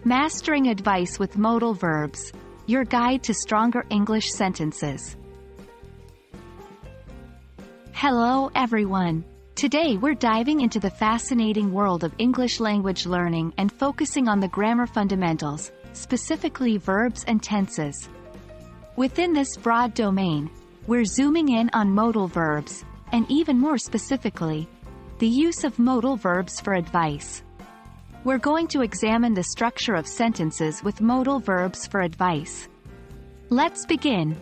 Mastering Advice with Modal Verbs, your guide to stronger English sentences. Hello everyone. Today we're diving into the fascinating world of English language learning and focusing on the grammar fundamentals, specifically verbs and tenses. Within this broad domain, we're zooming in on modal verbs, and even more specifically, the use of modal verbs for advice. We're going to examine the structure of sentences with modal verbs for advice. Let's begin.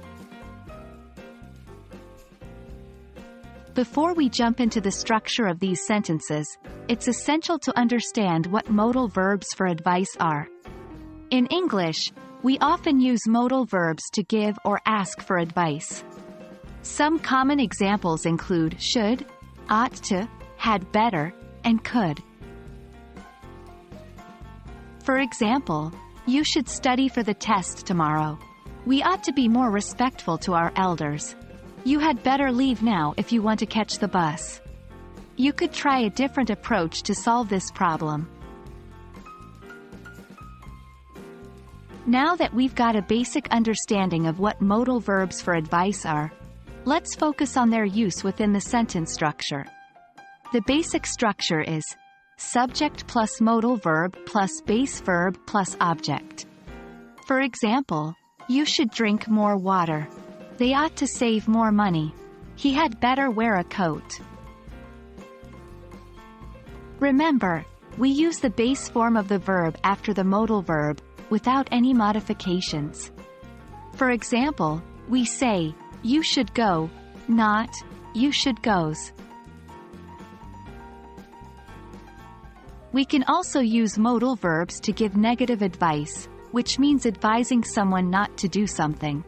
Before we jump into the structure of these sentences, it's essential to understand what modal verbs for advice are. In English, we often use modal verbs to give or ask for advice. Some common examples include should, ought to, had better, and could. For example, you should study for the test tomorrow. We ought to be more respectful to our elders. You had better leave now if you want to catch the bus. You could try a different approach to solve this problem. Now that we've got a basic understanding of what modal verbs for advice are, let's focus on their use within the sentence structure. The basic structure is subject plus modal verb plus base verb plus object. For example, you should drink more water. They ought to save more money. He had better wear a coat. Remember, we use the base form of the verb after the modal verb, without any modifications. For example, we say, you should go, not, you should goes. We can also use modal verbs to give negative advice, which means advising someone not to do something.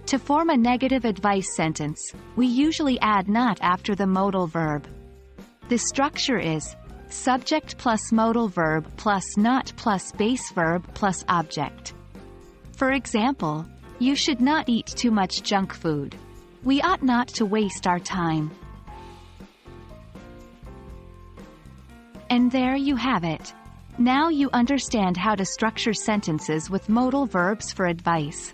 To form a negative advice sentence, we usually add not after the modal verb. The structure is subject plus modal verb plus not plus base verb plus object. For example, you should not eat too much junk food. We ought not to waste our time. And there you have it. Now you understand how to structure sentences with modal verbs for advice.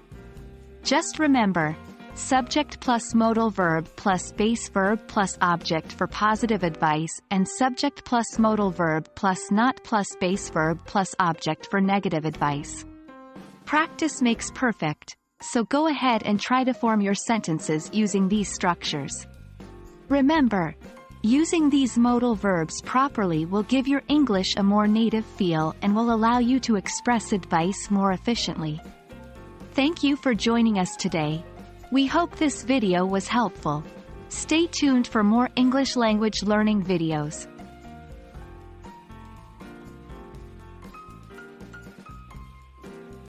Just remember, subject plus modal verb plus base verb plus object for positive advice and subject plus modal verb plus not plus base verb plus object for negative advice. Practice makes perfect, so go ahead and try to form your sentences using these structures. Remember, using these modal verbs properly will give your English a more native feel and will allow you to express advice more efficiently. Thank you for joining us today. We hope this video was helpful. Stay tuned for more English language learning videos.